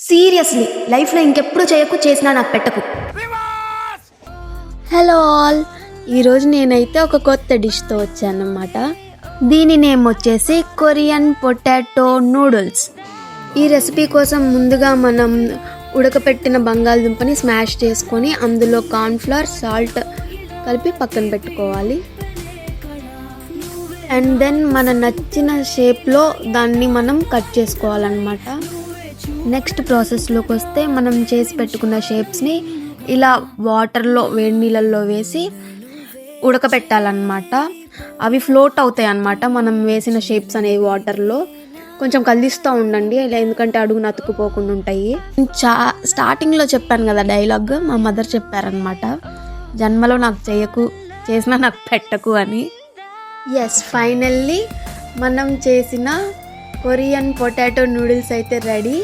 Seriously లైఫ్లో ఇంకెప్పుడు చేయకు, చేసినా నాకు పెట్టకు. హలో ఆల్, ఈరోజు నేనైతే ఒక కొత్త డిష్తో వచ్చానమాట. దీని నేమ్ వచ్చేసి కొరియన్ పొటాటో నూడిల్స్. ఈ రెసిపీ కోసం ముందుగా మనం ఉడకపెట్టిన బంగాళదుంపని స్మాష్ చేసుకొని అందులో కార్న్ఫ్లవర్, సాల్ట్ కలిపి పక్కన పెట్టుకోవాలి. అండ్ దెన్ మన నచ్చిన షేప్లో దాన్ని మనం కట్ చేసుకోవాలన్నమాట. నెక్స్ట్ ప్రాసెస్లోకి వస్తే మనం చేసి పెట్టుకున్న షేప్స్ని ఇలా వాటర్లో, వేడి నీళ్ళల్లో వేసి ఉడకపెట్టాలన్నమాట. అవి ఫ్లోట్ అవుతాయి అన్నమాట మనం వేసిన షేప్స్ అనేవి వాటర్లో. కొంచెం కదిలిస్తూ ఉండండి, ఇలా ఎందుకంటే అడుగున అతుక్కుపోకుండా ఉంటాయి. స్టార్టింగ్లో చెప్పాను కదా డైలాగ్, మా మదర్ చెప్పారనమాట, జన్మలో నాకు చేయకు, చేసినా నాకు పెట్టకు అని. ఎస్, ఫైనల్లీ మనం చేసిన కొరియన్ పొటాటో నూడిల్స్ అయితే రెడీ.